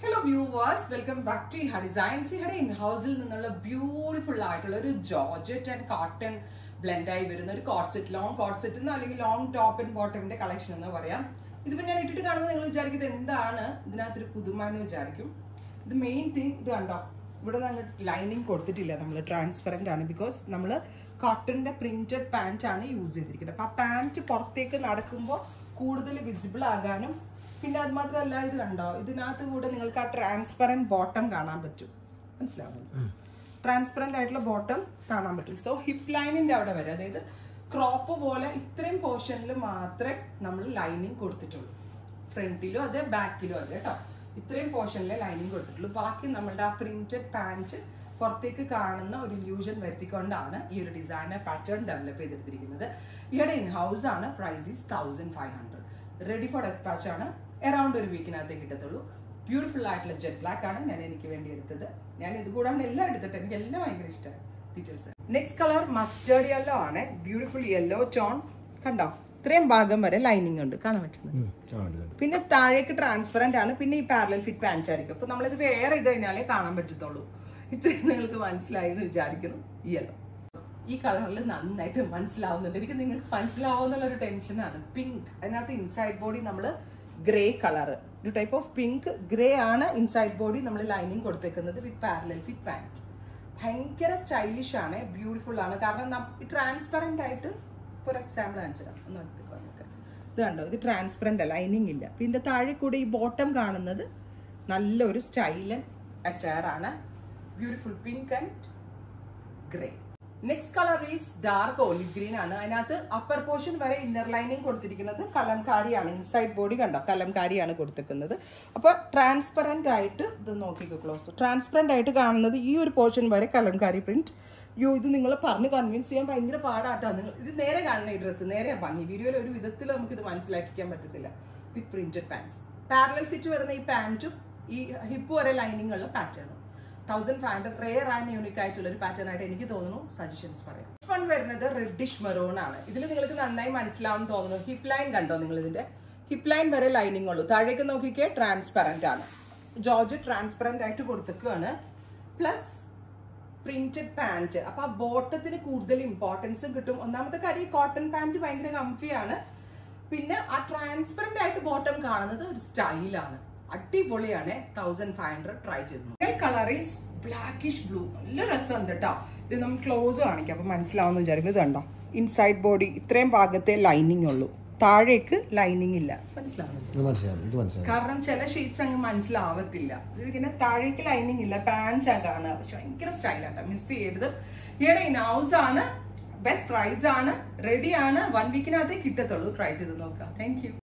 Hello viewers, welcome back to Iha Designs. Ihade in-house-il ninnulla beautiful aayittulla oru georgette and cotton blend ആയി വരുന്ന ഒരു corset long corset അല്ലെങ്കിൽ long top and ബോട്ടമിന്റെ collection എന്ന് പറയാം. ഇതിപ്പോ ഞാൻ ഇട്ടിട്ട് കാണുമ്പോൾ നിങ്ങൾ വിചാരിക്കുന്നത് എന്താണ് ഇതിനകത്തൊരു പുതുമ എന്ന് വിചാരിക്കും. ഇത് മെയിൻ തിങ് ഇത് കണ്ടോ, ഇവിടെ ലൈനിങ് കൊടുത്തിട്ടില്ല, നമ്മൾ ട്രാൻസ്പെറന്റ് ആണ്. ബിക്കോസ് നമ്മൾ കോട്ടന്റെ പ്രിന്റഡ് പാന്റ് ആണ് യൂസ് ചെയ്തിരിക്കുന്നത്. അപ്പൊ ആ പാന്റ് പുറത്തേക്ക് നടക്കുമ്പോൾ കൂടുതൽ വിസിബിൾ ആകാനും, പിന്നെ അത് മാത്രമല്ല ഇത് കണ്ടോ, ഇതിനകത്ത് കൂടെ നിങ്ങൾക്ക് ആ ട്രാൻസ്പെറന്റ് ബോട്ടം കാണാൻ പറ്റും. മനസ്സിലാവുന്നു? ട്രാൻസ്പെറന്റ് ആയിട്ടുള്ള ബോട്ടം കാണാൻ പറ്റും. സോ ഹിപ്പ് ലൈനിന്റെ അവിടെ വരെ, അതായത് ക്രോപ്പ് പോലെ ഇത്രയും പോർഷനിൽ മാത്രമേ നമ്മൾ ലൈനിങ് കൊടുത്തിട്ടുള്ളൂ. ഫ്രണ്ടിലും അതെ, ബാക്കിലും അതെ കേട്ടോ. ഇത്രയും പോർഷനിലെ ലൈനിങ് കൊടുത്തിട്ടുള്ളൂ. ബാക്കി നമ്മളുടെ ആ പ്രിന്റഡ് പാന്റ് പുറത്തേക്ക് കാണുന്ന ഒരു ഇല്യൂഷൻ വരുത്തിക്കൊണ്ടാണ് ഈ ഒരു ഡിസൈനർ പാറ്റേൺ ഡെവലപ്പ് ചെയ്തെടുത്തിരിക്കുന്നത്. ഈയുടെ ഇൻ ഹൗസ് ആണ്. Price is 1500. Ready for despatch ആണ്. അറൗണ്ട് ഒരു വീക്കിനകത്തേക്ക് കിട്ടത്തുള്ളൂ. ബ്യൂട്ടിഫുൾ ആയിട്ടുള്ള ജെറ്റ് ബ്ലാക്ക് ആണ് ഞാൻ എനിക്ക് വേണ്ടി എടുത്തത്. ഞാൻ ഇത് കൂടാണ്ട് എല്ലാം എടുത്തിട്ട് എനിക്ക് എല്ലാം ഭയങ്കര ഇഷ്ടമായി. Details. Next colour mustard yellow ആണ്. Beautiful yellow tone. കണ്ടോ, ഇത്രയും ഭാഗം വരെ ലൈനിങ് ഉണ്ട്, കാണാൻ പറ്റുന്നത്. പിന്നെ താഴേക്ക് ട്രാൻസ്പെറന്റ് ആണ്. പിന്നെ ഈ പാരലൽ ഫിറ്റ് പാന്റ് ആയിരിക്കും. അപ്പൊ നമ്മളിത് വേറെ ഇത് കഴിഞ്ഞാലേ കാണാൻ പറ്റത്തുള്ളൂ. ഇത്രയും നിങ്ങൾക്ക് മനസ്സിലായി എന്ന് വിചാരിക്കുന്നു. യെല്ലോ ഈ കളറിൽ നന്നായിട്ട് മനസ്സിലാവുന്നുണ്ട്. എനിക്ക് നിങ്ങൾക്ക് മനസ്സിലാവുന്നുള്ളൊരു ടെൻഷനാണ്. പിങ്ക്, അതിനകത്ത് ഇൻസൈഡ് ബോഡി നമ്മൾ ഗ്രേ കളർ, ഒരു ടൈപ്പ് ഓഫ് പിങ്ക് ഗ്രേ ആണ് ഇൻസൈഡ് ബോഡി നമ്മൾ ലൈനിങ് കൊടുത്തേക്കുന്നത് വിത്ത് പാരലൽ ഫിറ്റ് പാന്റ്. ഭയങ്കര സ്റ്റൈലിഷ് ആണ്, ബ്യൂട്ടിഫുൾ ആണ്. കാരണം ട്രാൻസ്പെറന്റ് ആയിട്ട്, ഫോർ എക്സാമ്പിൾ കാണിച്ചതാണ് ഒന്ന് എടുത്തേക്ക്. ഇത് കണ്ടോ, ഇത് ട്രാൻസ്പെറന്റ് ലൈനിങ് ഇല്ല. പിന്നെ താഴെ കൂടെ ഈ ബോട്ടം കാണുന്നത് നല്ലൊരു സ്റ്റൈലൻ അറ്റയർ ആണ്. Beautiful pink and grey. Next colour is dark olive green ആണ്. അതിനകത്ത് അപ്പർ പോർഷൻ വരെ ഇന്നർ ലൈനിങ് കൊടുത്തിരിക്കുന്നത് കലംകാരിയാണ്. ഇൻസൈഡ് ബോഡി കണ്ടോ, കലംകാരിയാണ് കൊടുത്തിരിക്കുന്നത്. അപ്പോൾ ട്രാൻസ്പെറന്റ് ആയിട്ട് ഇത് നോക്കിക്കോ, ക്ലോസ് ട്രാൻസ്പെറന്റ് ആയിട്ട് കാണുന്നത് ഈ ഒരു പോർഷൻ വരെ കലംകാരി പ്രിന്റ്. ഇത് നിങ്ങൾ പറഞ്ഞ് കൺവിൻസ് ചെയ്യാൻ ഭയങ്കര പാടാട്ടോ. നിങ്ങൾ ഇത് നേരെ കാണുന്ന ഈ ഡ്രസ്സ് നേരെ ഭംഗി, വീഡിയോയിൽ ഒരു വിധത്തിൽ നമുക്കിത് മനസ്സിലാക്കിക്കാൻ പറ്റത്തില്ല. With printed pants, parallel fit വരുന്ന ഈ പാന്റും ഈ ഹിപ്പ് വരെ ലൈനിങ് ഉള്ള പാറ്റേണും 1500 റെയർ ആൻഡ് യൂണിക് ആയിട്ടുള്ള ഒരു പാറ്റേൺ ആയിട്ട് എനിക്ക് തോന്നുന്നു. സജഷൻസ് പറയാം. നെക്സ്റ്റ് വൺ വരുന്നത് റെഡിഷ് മെറൂൺ ആണ്. ഇതിൽ നിങ്ങൾക്ക് നന്നായി മനസ്സിലാവും തോന്നുന്നു. ഹിപ്പ് ലൈൻ കണ്ടോ, നിങ്ങൾ ഇതിന്റെ ഹിപ്പ് ലൈൻ വരെ ലൈനിങ് ഉള്ളൂ. താഴേക്ക് നോക്കിക്കേ, ട്രാൻസ്പെറന്റ് ആണ്. ജോർജ് ട്രാൻസ്പെറന്റ് ആയിട്ട് കൊടുത്തേക്കാണ്. Plus printed pant. അപ്പൊ ആ ബോട്ടത്തിന് കൂടുതൽ ഇമ്പോർട്ടൻസും കിട്ടും. ഒന്നാമത്തെ കാര്യം, കോട്ടൺ പാന്റ് ഭയങ്കര കംഫിയാണ്. പിന്നെ ആ ട്രാൻസ്പെറന്റ് ആയിട്ട് ബോട്ടം കാണുന്നത് ഒരു സ്റ്റൈലാണ്. അടിപൊളിയാണ്. 1500 ട്രൈ ചെയ്തു. Colour is blackish blue. നല്ല രസമുണ്ട് കേട്ടോ. ഇത് നമ്മൾ ക്ലോസ് കാണിക്കാം, അപ്പൊ മനസ്സിലാവുന്ന വിചാരിക്കുന്നത്. കണ്ടോ, ഇൻസൈഡ് ബോഡി ഇത്രയും ഭാഗത്തെ ലൈനിങ് ഉള്ളൂ, താഴേക്ക് ലൈനിങ് ഇല്ല. മനസ്സിലാവുന്നു? കാരണം ചില ഷീറ്റ്സ് അങ്ങ് മനസ്സിലാവത്തില്ല. ഇതിങ്ങനെ താഴേക്ക് ലൈനിങ് ഇല്ല, പാന്റ് ആണ്. പക്ഷെ ഭയങ്കര സ്റ്റൈലാട്ടോ, മിസ് ചെയ്യരുത്. ഈയുടെ ഇൻ ഹൗസ് ആണ്. ബെസ്റ്റ് പ്രൈസ് ആണ്. റെഡി ആണ്. 1 വീക്കിനകത്തേ കിട്ടത്തുള്ളൂ. ട്രൈ ചെയ്ത് നോക്കാം. Thank you.